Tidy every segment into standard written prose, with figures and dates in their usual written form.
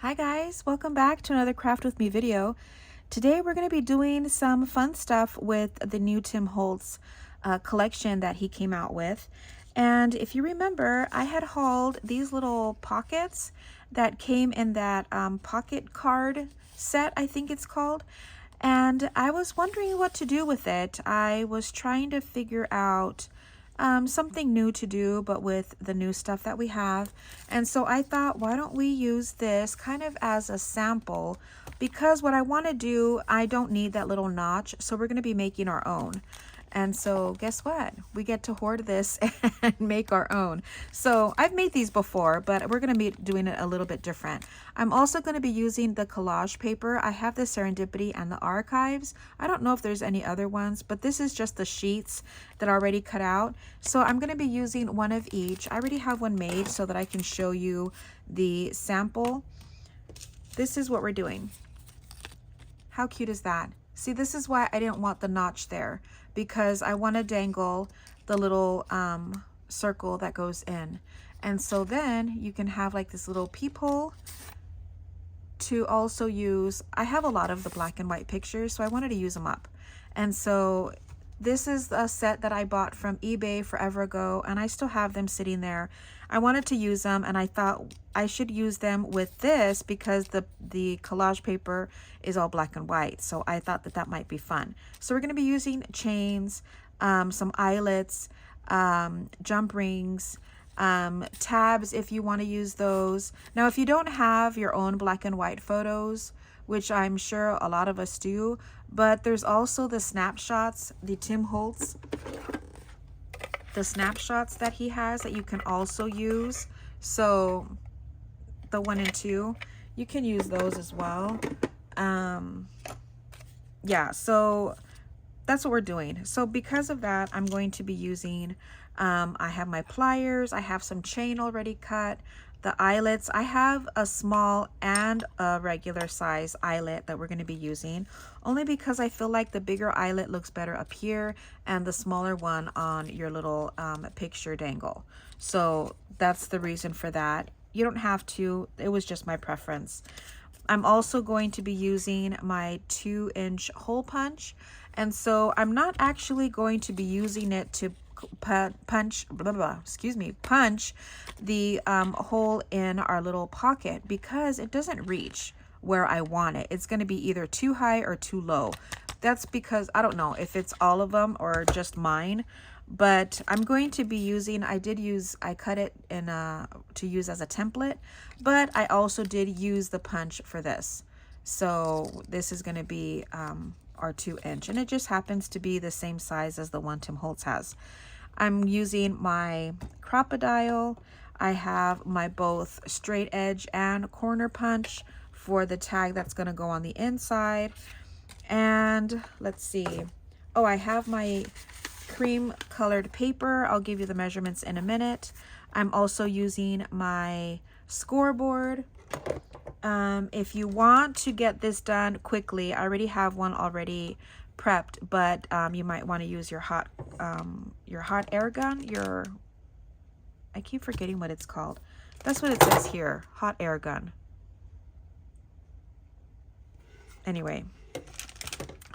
Hi guys, welcome back to another Craft With Me video. Today we're going to be doing some fun stuff with the new Tim Holtz collection that he came out with. And if you remember, I had hauled these little pockets that came in that pocket card set, I think it's called. And I was wondering what to do with it. I was trying to figure out something new to do, but with the new stuff that we have. And so I thought, why don't we use this kind of as a sample? Because what I want to do, I don't need that little notch, so we're going to be making our own. And so guess what? We get to hoard this and make our own. So I've made these before, but we're going to be doing it a little bit different. I'm also going to be using the collage paper. I have the Serendipity and the Archives. I don't know if there's any other ones, but this is just the sheets that are already cut out. So I'm going to be using one of each. I already have one made so that I can show you the sample. This is what we're doing. How cute is that? See, this is why I didn't want the notch there, because I want to dangle the little circle that goes in. And so then you can have like this little peephole to also use. I have a lot of the black and white pictures, so I wanted to use them up. And so this is a set that I bought from eBay forever ago, and I still have them sitting there. I wanted to use them, and I thought I should use them with this because the collage paper is all black and white. So I thought that that might be fun. So we're going to be using chains, some eyelets, jump rings, tabs if you want to use those. Now, if you don't have your own black and white photos, which I'm sure a lot of us do, but there's also the snapshots, the Tim Holtz, the snapshots that he has that you can also use. So the 1 and 2, you can use those as well. Yeah, so that's what we're doing. So because of that, I'm going to be using, I have my pliers, I have some chain already cut, the eyelets. I have a small and a regular size eyelet that we're going to be using, only because I feel like the bigger eyelet looks better up here and the smaller one on your little picture dangle. So that's the reason for that. You don't have to, it was just my preference. I'm also going to be using my 2-inch hole punch, and so I'm not actually going to be using it to punch the hole in our little pocket, because it doesn't reach where I want it. It's going to be either too high or too low. That's because I don't know if it's all of them or just mine, but I'm going to be using, I cut it in to use as a template, but I also did use the punch for this. So this is going to be our 2-inch, and it just happens to be the same size as the one Tim Holtz has. I'm using my Craftelier. I have my both straight edge and corner punch for the tag that's going to go on the inside. And let's see. Oh, I have my cream colored paper. I'll give you the measurements in a minute. I'm also using my scoreboard. If you want to get this done quickly, I already have one already prepped, but you might want to use your hot air gun. I keep forgetting what it's called. That's what it says here, hot air gun. Anyway,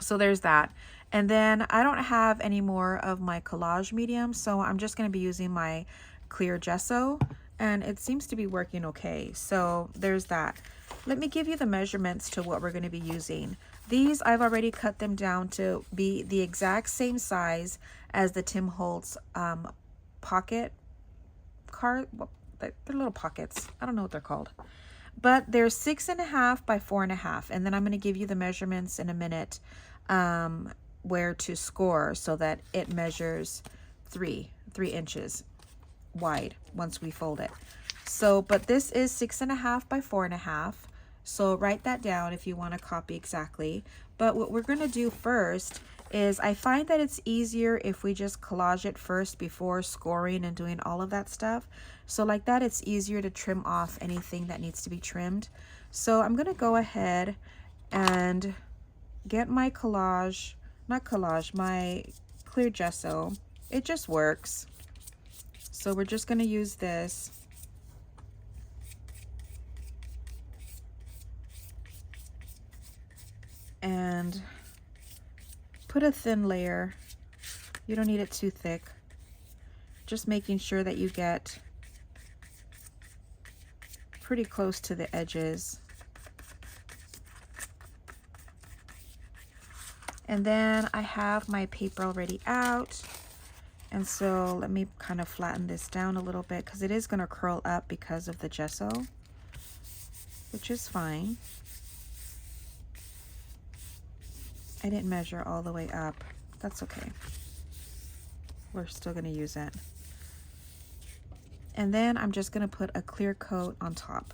so there's that. And then I don't have any more of my collage medium, so I'm just going to be using my clear gesso, and it seems to be working okay. So there's that. Let me give you the measurements to what we're going to be using. These, I've already cut them down to be the exact same size as the Tim Holtz pocket card. Well, they're little pockets. I don't know what they're called. But they're 6.5 by 4.5. And then I'm going to give you the measurements in a minute where to score so that it measures 3 inches wide once we fold it. So, but this is 6.5 by 4.5. So write that down if you want to copy exactly. But what we're going to do first is, I find that it's easier if we just collage it first before scoring and doing all of that stuff. So like that, it's easier to trim off anything that needs to be trimmed. So I'm going to go ahead and get my my clear gesso. It just works. So we're just going to use this. and put a thin layer. You don't need it too thick. Just making sure that you get pretty close to the edges. And then I have my paper already out. And so let me kind of flatten this down a little bit because it is going to curl up because of the gesso, which is fine. I didn't measure all the way up. That's okay. We're still going to use it. And then I'm just going to put a clear coat on top.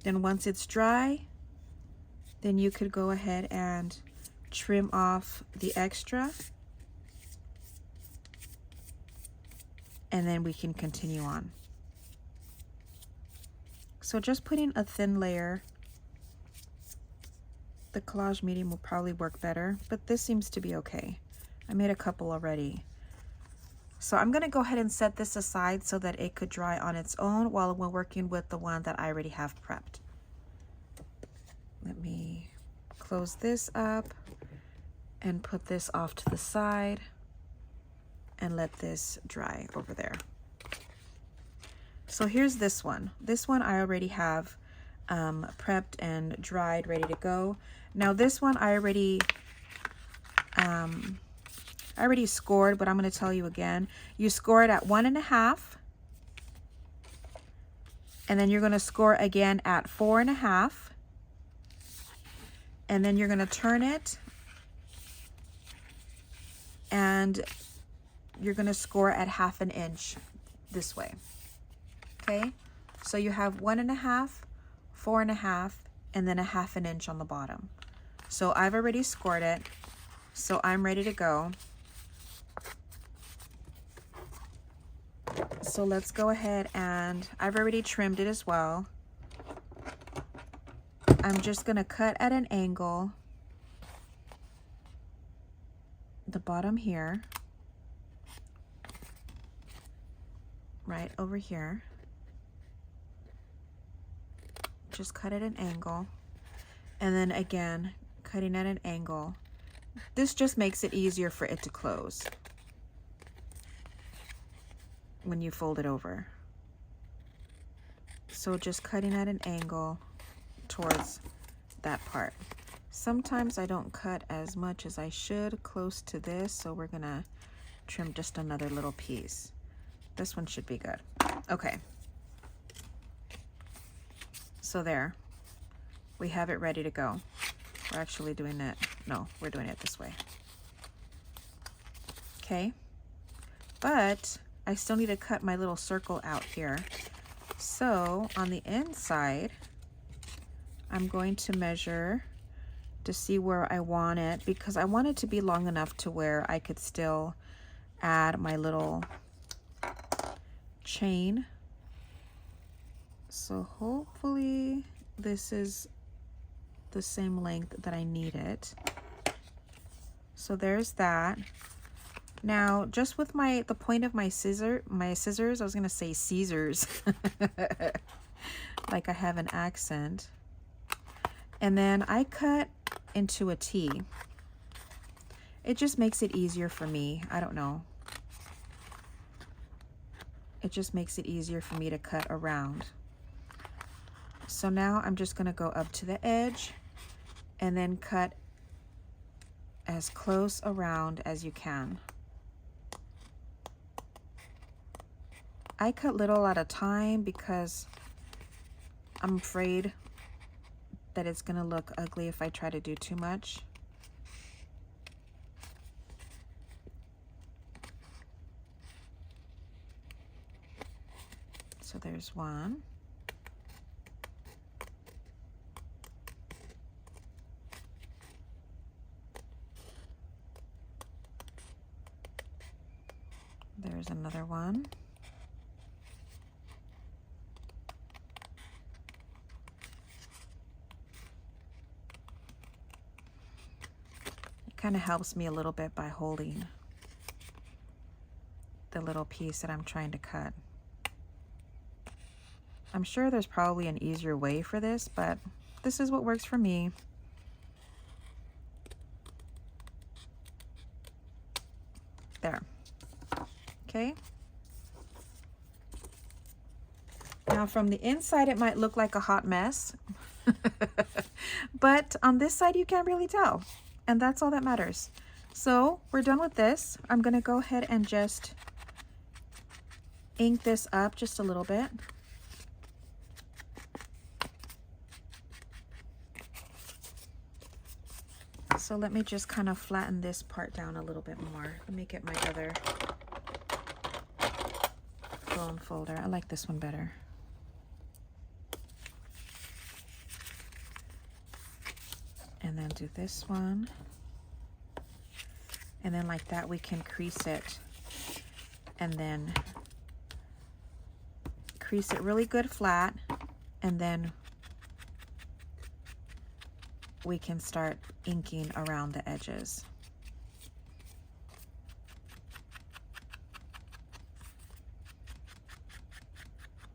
Then once it's dry, then you could go ahead and trim off the extra. And then we can continue on. So just putting a thin layer. The collage medium will probably work better, but this seems to be okay. I made a couple already. So I'm gonna go ahead and set this aside so that it could dry on its own while we're working with the one that I already have prepped. Let me close this up and put this off to the side and let this dry over there. So here's this one. This one I already have prepped and dried, ready to go. Now this one I already scored, but I'm going to tell you again. You score it at 1.5, and then you're going to score again at 4.5, and then you're going to turn it, and you're going to score at 1/2 inch this way. Okay, so you have 1.5, 4.5, and then 1/2 inch on the bottom. So I've already scored it, so I'm ready to go. So let's go ahead, and I've already trimmed it as well. I'm just gonna cut at an angle, the bottom here, right over here. Just cut at an angle, and then again cutting at an angle. This just makes it easier for it to close when you fold it over. So just cutting at an angle towards that part. Sometimes I don't cut as much as I should close to this, so we're gonna trim just another little piece. This one should be good. Okay. So there, we have it ready to go. We're actually doing it, no, we're doing it this way. Okay, but I still need to cut my little circle out here. So on the inside, I'm going to measure to see where I want it, because I want it to be long enough to where I could still add my little chain. So hopefully this is the same length that I need it. So there's that. Now just with the point of my scissors, I was gonna say Caesars, like I have an accent. And then I cut into a T. It just makes it easier for me. I don't know. It just makes it easier for me to cut around. So now I'm just gonna go up to the edge and then cut as close around as you can. I cut little at a time because I'm afraid that it's gonna look ugly if I try to do too much. So there's one. There's another one. It kind of helps me a little bit by holding the little piece that I'm trying to cut. I'm sure there's probably an easier way for this, but this is what works for me. There. Okay. Now from the inside, it might look like a hot mess, but on this side, you can't really tell. And that's all that matters. So we're done with this. I'm gonna go ahead and just ink this up just a little bit. So let me just kind of flatten this part down a little bit more. Let me get my other foam folder. I like this one better. And then do this one. And then like that, we can crease it. And then crease it really good flat. And then we can start inking around the edges.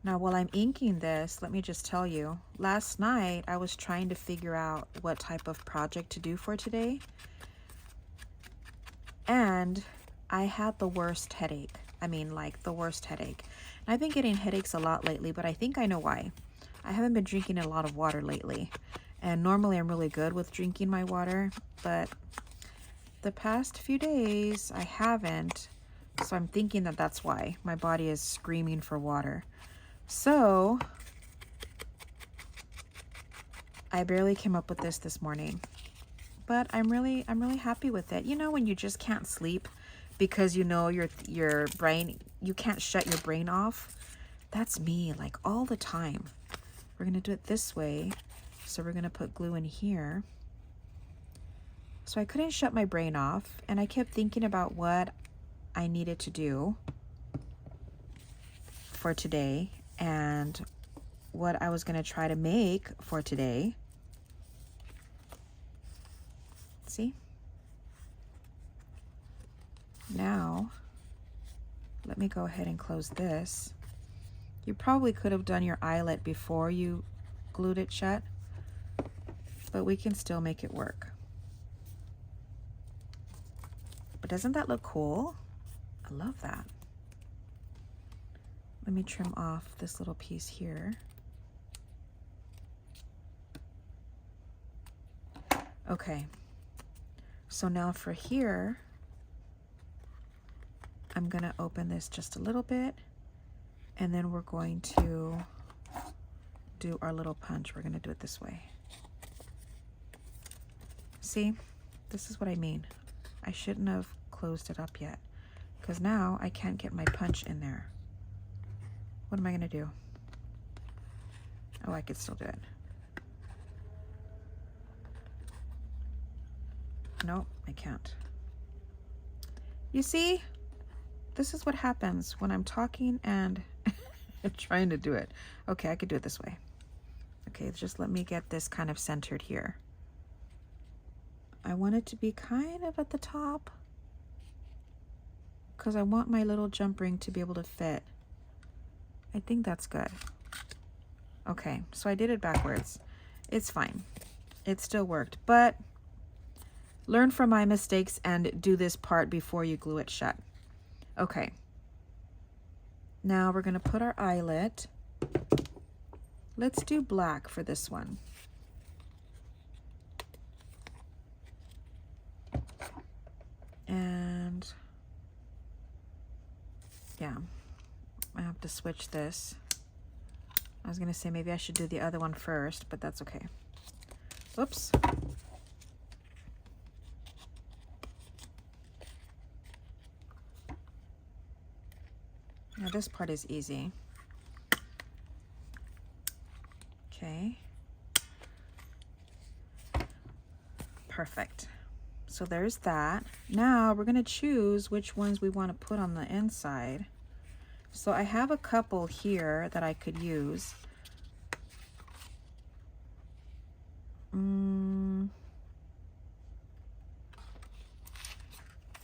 Now while I'm inking this, let me just tell you, last night I was trying to figure out what type of project to do for today. And I had the worst headache. I mean, like the worst headache. And I've been getting headaches a lot lately, but I think I know why. I haven't been drinking a lot of water lately. And normally I'm really good with drinking my water, but the past few days I haven't. So I'm thinking that that's why my body is screaming for water. So I barely came up with this morning, but I'm really happy with it. You know, when you just can't sleep because you know your brain, you can't shut your brain off. That's me, like all the time. We're gonna do it this way. So we're gonna put glue in here. So I couldn't shut my brain off, and I kept thinking about what I needed to do for today and what I was gonna try to make for today. See? Now, let me go ahead and close this. You probably could have done your eyelet before you glued it shut, but we can still make it work. But doesn't that look cool? I love that. Let me trim off this little piece here. Okay, so now for here, I'm gonna open this just a little bit, and then we're going to do our little punch. We're gonna do it this way. See, this is what I mean. I shouldn't have closed it up yet, because now I can't get my punch in there. What am I gonna do? Oh, I could still do it. Nope, I can't. You see, this is what happens when I'm talking and trying to do it. Okay, I could do it this way. Okay, just let me get this kind of centered here. I want it to be kind of at the top because I want my little jump ring to be able to fit. I think that's good. Okay, so I did it backwards. It's fine. It still worked, but learn from my mistakes and do this part before you glue it shut. Okay. Now we're gonna put our eyelet. Let's do black for this one. And yeah, I have to switch this. I was gonna say maybe I should do the other one first, but that's okay. Whoops. Now this part is easy. Okay. Perfect. So there's that. Now we're gonna choose which ones we want to put on the inside. So I have a couple here that I could use.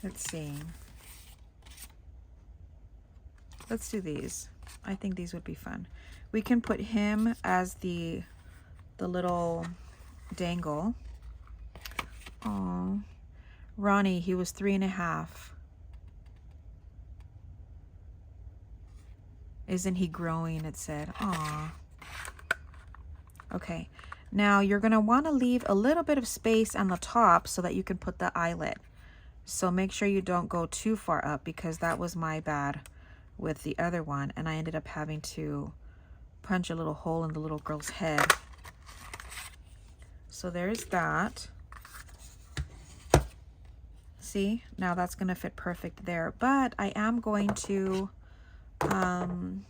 Let's see. let's do these. I think these would be fun. We can put him as the little Dangle. Oh, Ronnie, he was 3.5. Isn't he growing? It said. Aw. Okay, now you're gonna want to leave a little bit of space on the top so that you can put the eyelet. So make sure you don't go too far up, because that was my bad with the other one, and I ended up having to punch a little hole in the little girl's head. So there's that. See, now that's gonna fit perfect there, but I am going to I'm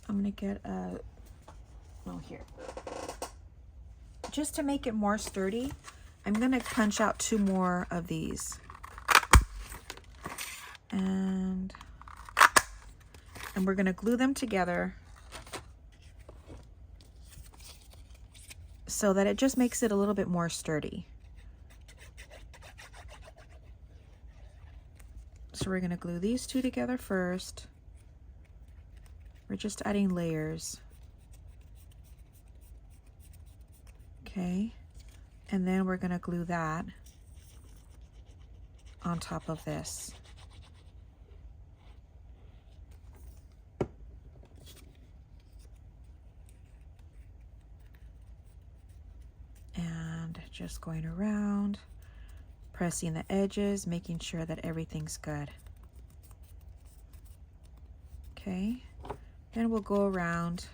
gonna get a, oh, here, just to make it more sturdy, I'm gonna punch out 2 more of these, and we're gonna glue them together so that it just makes it a little bit more sturdy. So we're gonna glue these 2 together first. We're just adding layers. Okay, and then we're gonna glue that on top of this. And just going around, pressing the edges, making sure that everything's good. Okay, then we'll go around.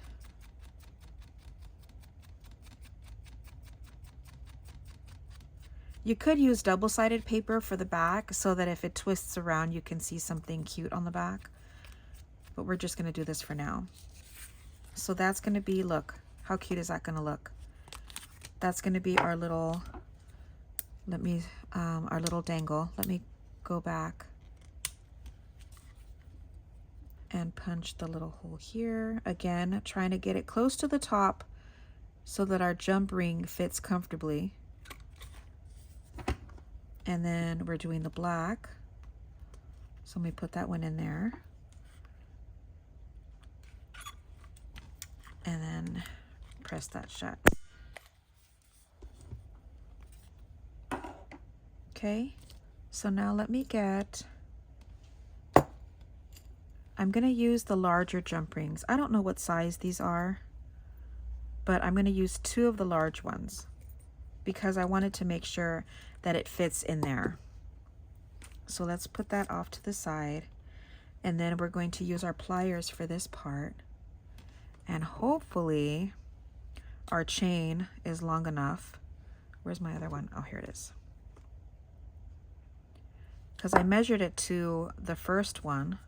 You could use double-sided paper for the back so that if it twists around, you can see something cute on the back. But we're just gonna do this for now. So that's gonna be, look, how cute is that gonna look? That's gonna be our little, our little Dangle. Let me go back and punch the little hole here. Again, trying to get it close to the top so that our jump ring fits comfortably. And then we're doing the black. So let me put that one in there. And then press that shut. Okay, so now let me get, I'm gonna use the larger jump rings. I don't know what size these are, but I'm gonna use 2 of the large ones because I wanted to make sure that it fits in there. So let's put that off to the side, and then we're going to use our pliers for this part, and hopefully our chain is long enough. Where's my other one? Oh, here it is. Because I measured it to the first one,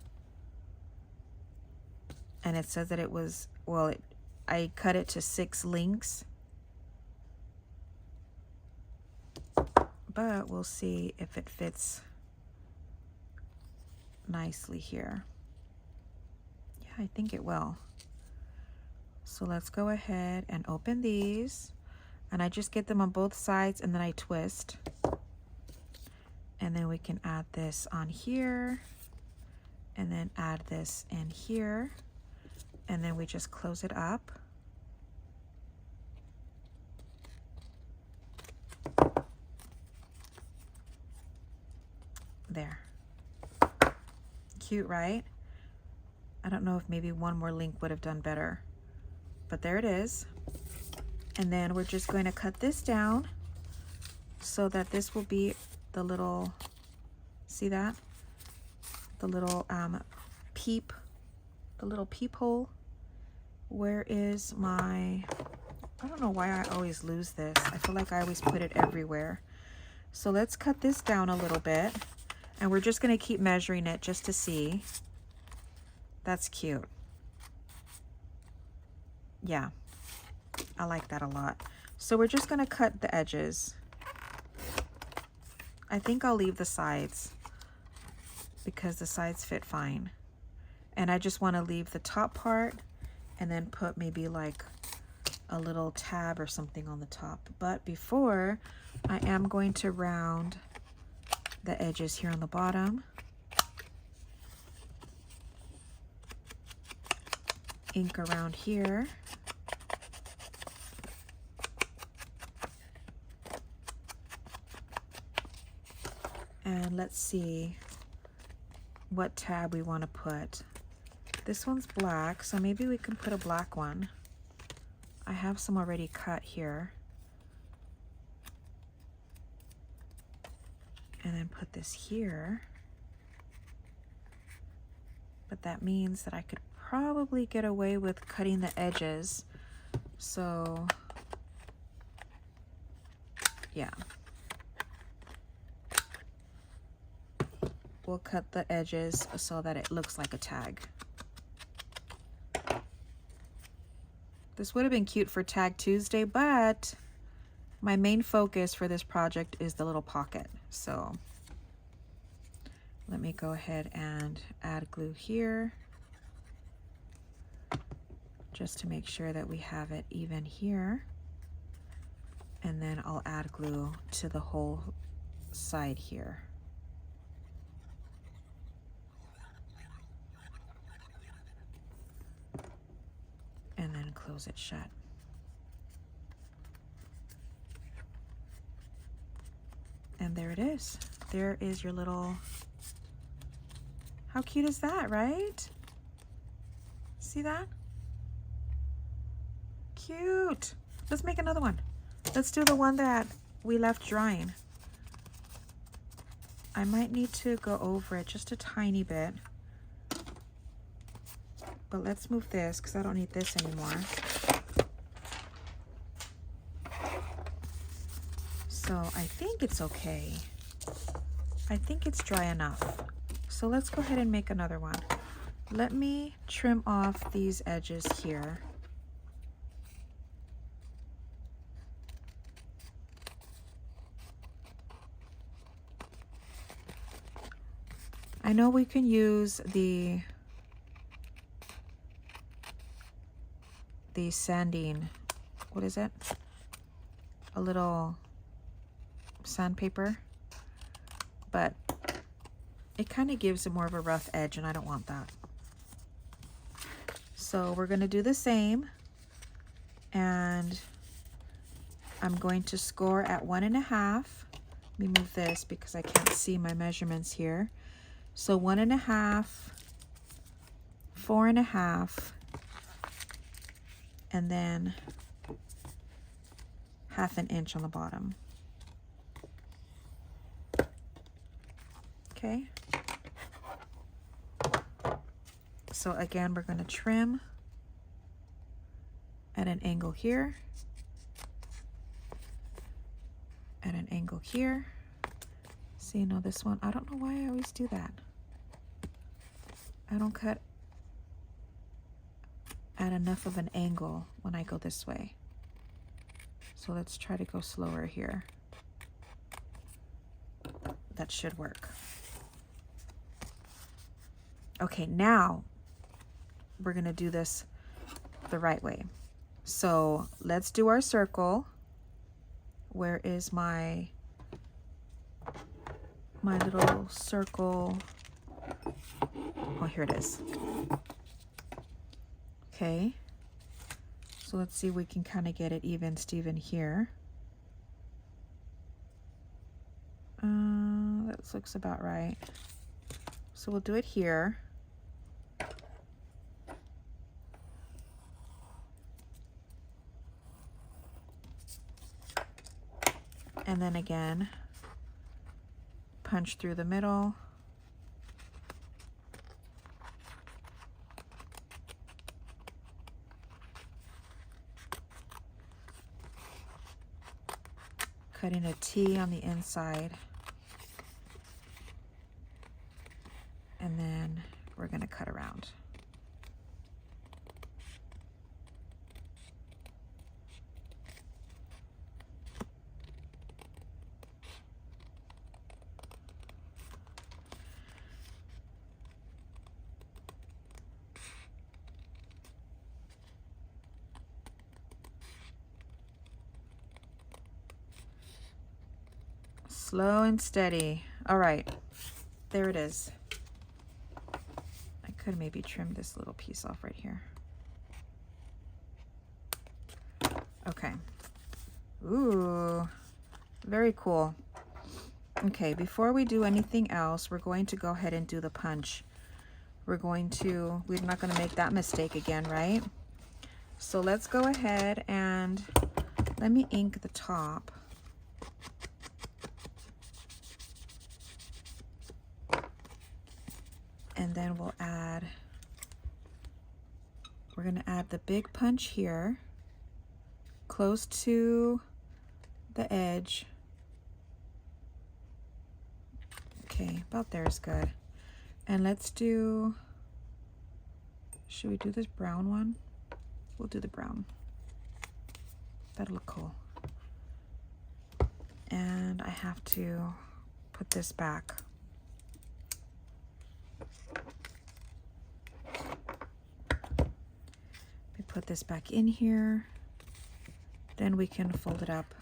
and it says that it was, well, I cut it to 6 links. But we'll see if it fits nicely here. Yeah, I think it will. So let's go ahead and open these, and I just get them on both sides and then I twist, and then we can add this on here and then add this in here, and then we just close it up. There. Cute, right? I don't know if maybe one more link would have done better, but there it is. And then we're just going to cut this down so that this will be the little, see that? The little peep, the little peephole. Where is my, I don't know why I always lose this. I feel like I always put it everywhere. So let's cut this down a little bit. And we're just gonna keep measuring it just to see. That's cute. Yeah, I like that a lot. So we're just gonna cut the edges. I think I'll leave the sides because the sides fit fine. And I just wanna leave the top part and then put maybe like a little tab or something on the top. But before, I am going to round the edges here on the bottom. ink around here. And let's see what tab we want to put. This one's black, so maybe we can put a black one. I have some already cut here. And then put this here. But that means that I could probably get away with cutting the edges. So, yeah. We'll cut the edges so that it looks like a tag. This would have been cute for Tag Tuesday, but my main focus for this project is the little pocket. So let me go ahead and add glue here just to make sure that we have it even here. And then I'll add glue to the whole side here. And then close it shut. And there it is. There is your little, how cute is that, right? See that? Cute. Let's make another one. Let's do the one that we left drying. I might need to go over it just a tiny bit. But let's move this because I don't need this anymore. So I think it's okay. I think it's dry enough. So let's go ahead and make another one. Let me trim off these edges here. I know we can use the sanding, what is it? A little sandpaper, but it kind of gives it more of a rough edge and I don't want that. So we're going to do the same, and I'm going to score at 1.5. Let me move this because I can't see my measurements here. So 1.5, 4.5, and then 1/2 inch on the bottom. Okay. So again, we're going to trim at an angle here, at an angle here. See, you know, this one, I don't know why I always do that. I don't cut at enough of an angle when I go this way. So let's try to go slower here. That should work. Okay, now we're gonna do this the right way. So let's do our circle. Where is my little circle? Oh, here it is. Okay, so let's see if we can kind of get it even Steven here. That looks about right. So we'll do it here. And then again, punch through the middle. Cutting a T on the inside. And then we're going to cut around. Slow and steady. All right, there it is. I could maybe trim this little piece off right here. Okay. Ooh, very cool. Okay, before we do anything else, we're going to go ahead and do the punch. We're not going to make that mistake again, right? So let's go ahead and let me ink the top. And then we're going to add the big punch here, close to the edge. Okay, about there is good. And let's do, should we do this brown one? We'll do the brown. That'll look cool. And I have to put this back. We put this back in here. Then we can fold it up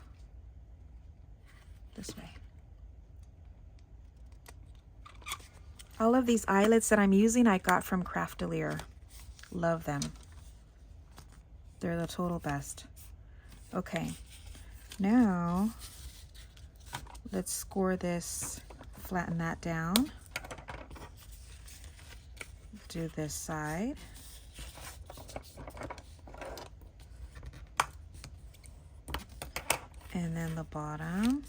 this way. All of these eyelets that I'm using, I got from Craftelier. Love them. They're the total best. Okay, now let's score this, flatten that down. Do this side. And then the bottom.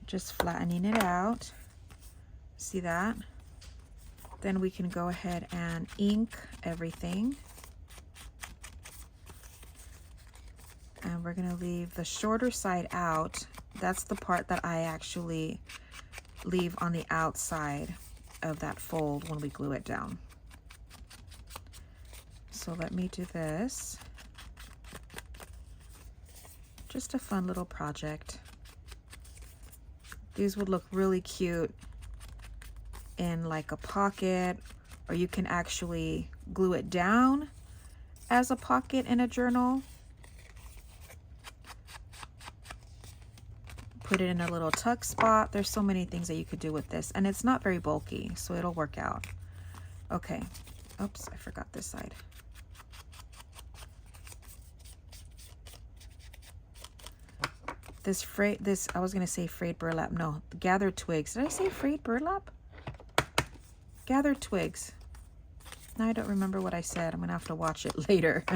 Just flattening it out. See that? Then we can go ahead and ink everything. And we're gonna leave the shorter side out. That's the part that I actually leave on the outside of that fold when we glue it down. So let me do this. Just a fun little project. These would look really cute in like a pocket, or you can actually glue it down as a pocket in a journal. Put it in a little tuck spot. There's so many things that you could do with this, and it's not very bulky, so it'll work out. Okay. Oops, I forgot this side. I was gonna say frayed burlap. No, gathered twigs. Did I say frayed burlap? Gathered twigs. Now I don't remember what I said. I'm gonna have to watch it later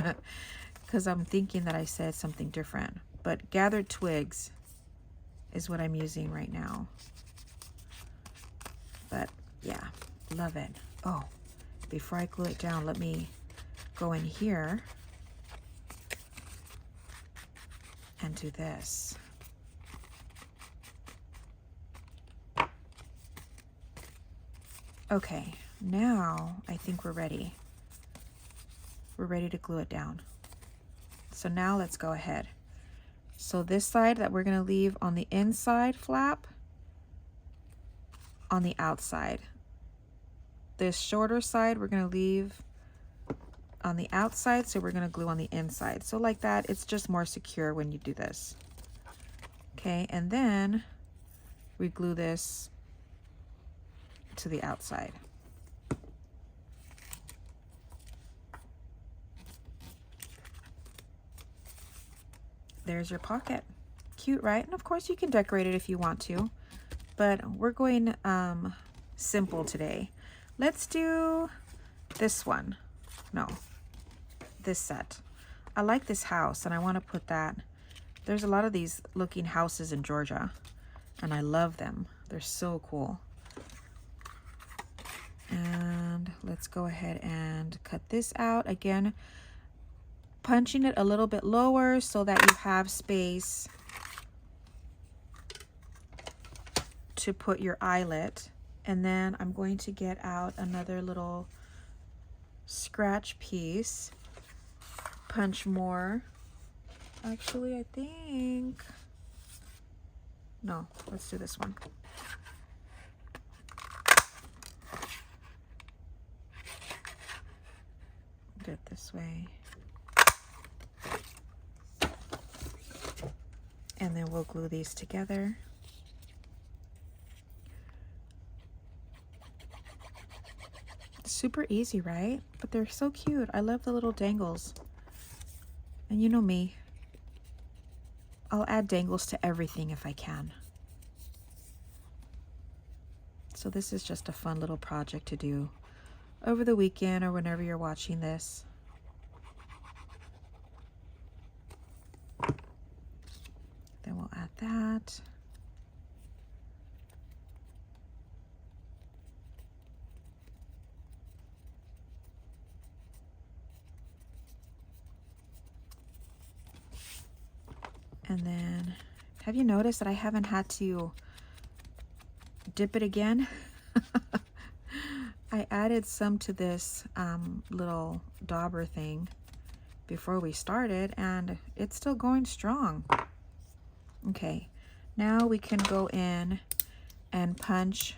because I'm thinking that I said something different. But gathered twigs is what I'm using right now. But yeah, love it. Oh, before I glue it down, let me go in here and do this. Okay, now I think we're ready. We're ready to glue it down. So now let's go ahead. So this side that we're gonna leave on the inside flap, on the outside. This shorter side we're gonna leave on the outside, so we're gonna glue on the inside. So like that, it's just more secure when you do this. Okay, and then we glue this to the outside. There's your pocket. Cute, right? And of course you can decorate it if you want to, but we're going simple today. Let's do this one. No, this set. I like this house and I want to put that. There's a lot of these looking houses in Georgia and I love them. They're so cool. And let's go ahead and cut this out. Again, punching it a little bit lower so that you have space to put your eyelet. And then I'm going to get out another little scratch piece. Punch more. Actually, I think... No, let's do this one. Do it this way. And then we'll glue these together. Super easy, right? But they're so cute. I love the little dangles. And you know me, I'll add dangles to everything if I can. So this is just a fun little project to do over the weekend or whenever you're watching this. Then we'll add that. And then, have you noticed that I haven't had to dip it again? I added some to this little dauber thing before we started, and it's still going strong. Okay, now we can go in and punch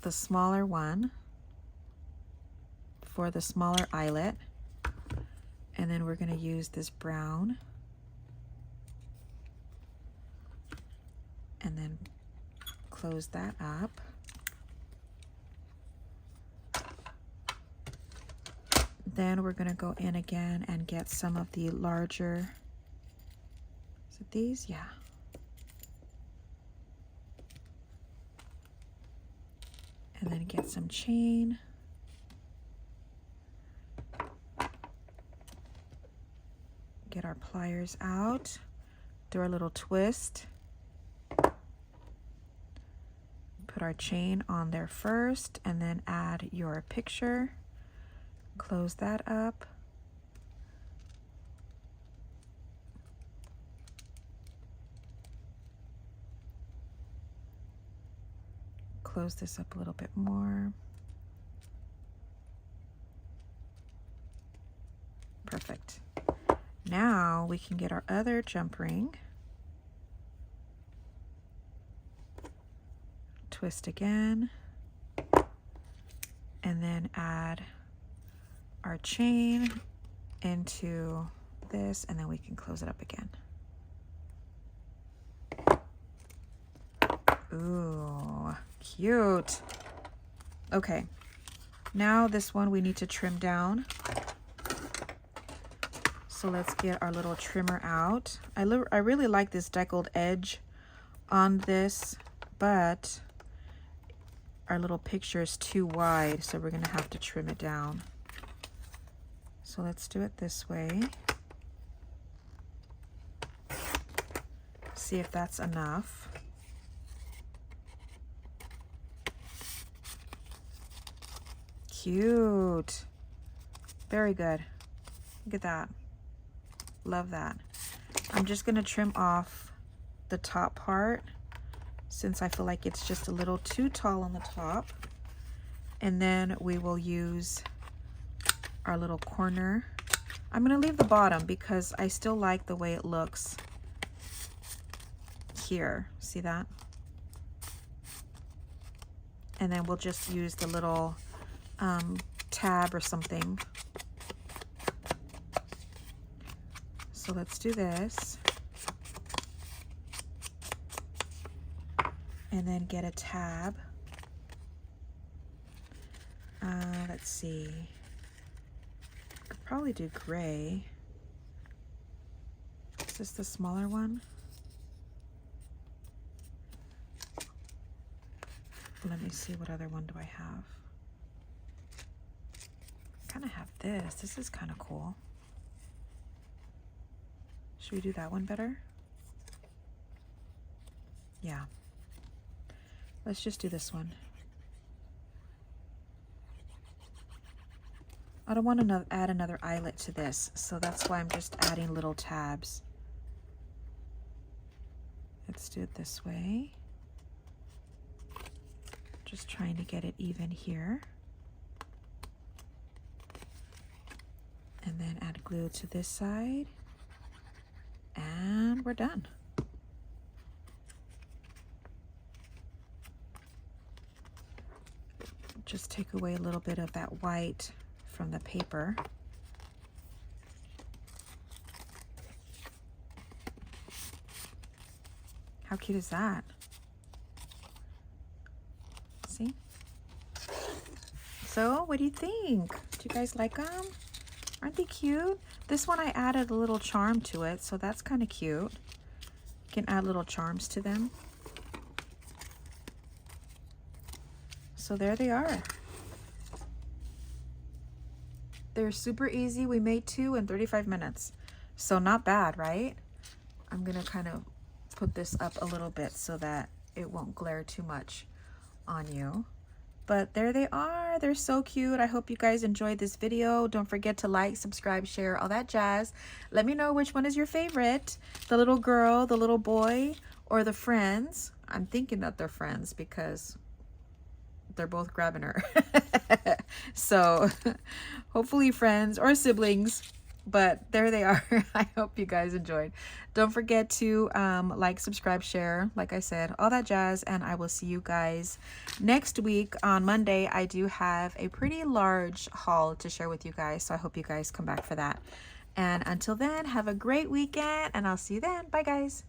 the smaller one for the smaller eyelet. And then we're going to use this brown and then close that up. Then we're going to go in again and get some of the larger, is it these? Yeah. And then get some chain. Get our pliers out, do our little twist, put our chain on there first, and then add your picture, close that up, close this up a little bit more. Perfect. Now we can get our other jump ring, twist again, and then add our chain into this, and then we can close it up again. Ooh, cute. Okay, now this one we need to trim down. So let's get our little trimmer out. I really like this deckled edge on this, but our little picture is too wide, so we're gonna have to trim it down. So let's do it this way. See if that's enough. Cute. Very good. Look at that. Love that. I'm just gonna trim off the top part since I feel like it's just a little too tall on the top. And then we will use our little corner. I'm gonna leave the bottom because I still like the way it looks here. See that? And then we'll just use the little tab or something. So let's do this. And then get a tab. Let's see. Could probably do gray. Is this the smaller one? Let me see, what other one do I have? I kind of have this. This is kind of cool. Should we do that one better? Yeah. Let's just do this one. I don't want to add another eyelet to this, so that's why I'm just adding little tabs. Let's do it this way. Just trying to get it even here. And then add glue to this side. And we're done. Just take away a little bit of that white from the paper. How cute is that? See? So, what do you think? Do you guys like them? Aren't they cute? This one I added a little charm to it, so that's kind of cute. You can add little charms to them. So there they are. They're super easy. We made 2 in 35 minutes. So not bad, right? I'm gonna kind of put this up a little bit so that it won't glare too much on you. But there they are. They're so cute. I hope you guys enjoyed this video. Don't forget to like, subscribe, share, all that jazz. Let me know which one is your favorite. The little girl, the little boy, or the friends. I'm thinking that they're friends because they're both grabbing her. So hopefully friends or siblings, but there they are. I hope you guys enjoyed. Don't forget to like, subscribe, share, like I said, all that jazz, and I will see you guys next week. On Monday I do have a pretty large haul to share with you guys, so I hope you guys come back for that. And until then, have a great weekend, and I'll see you then. Bye guys.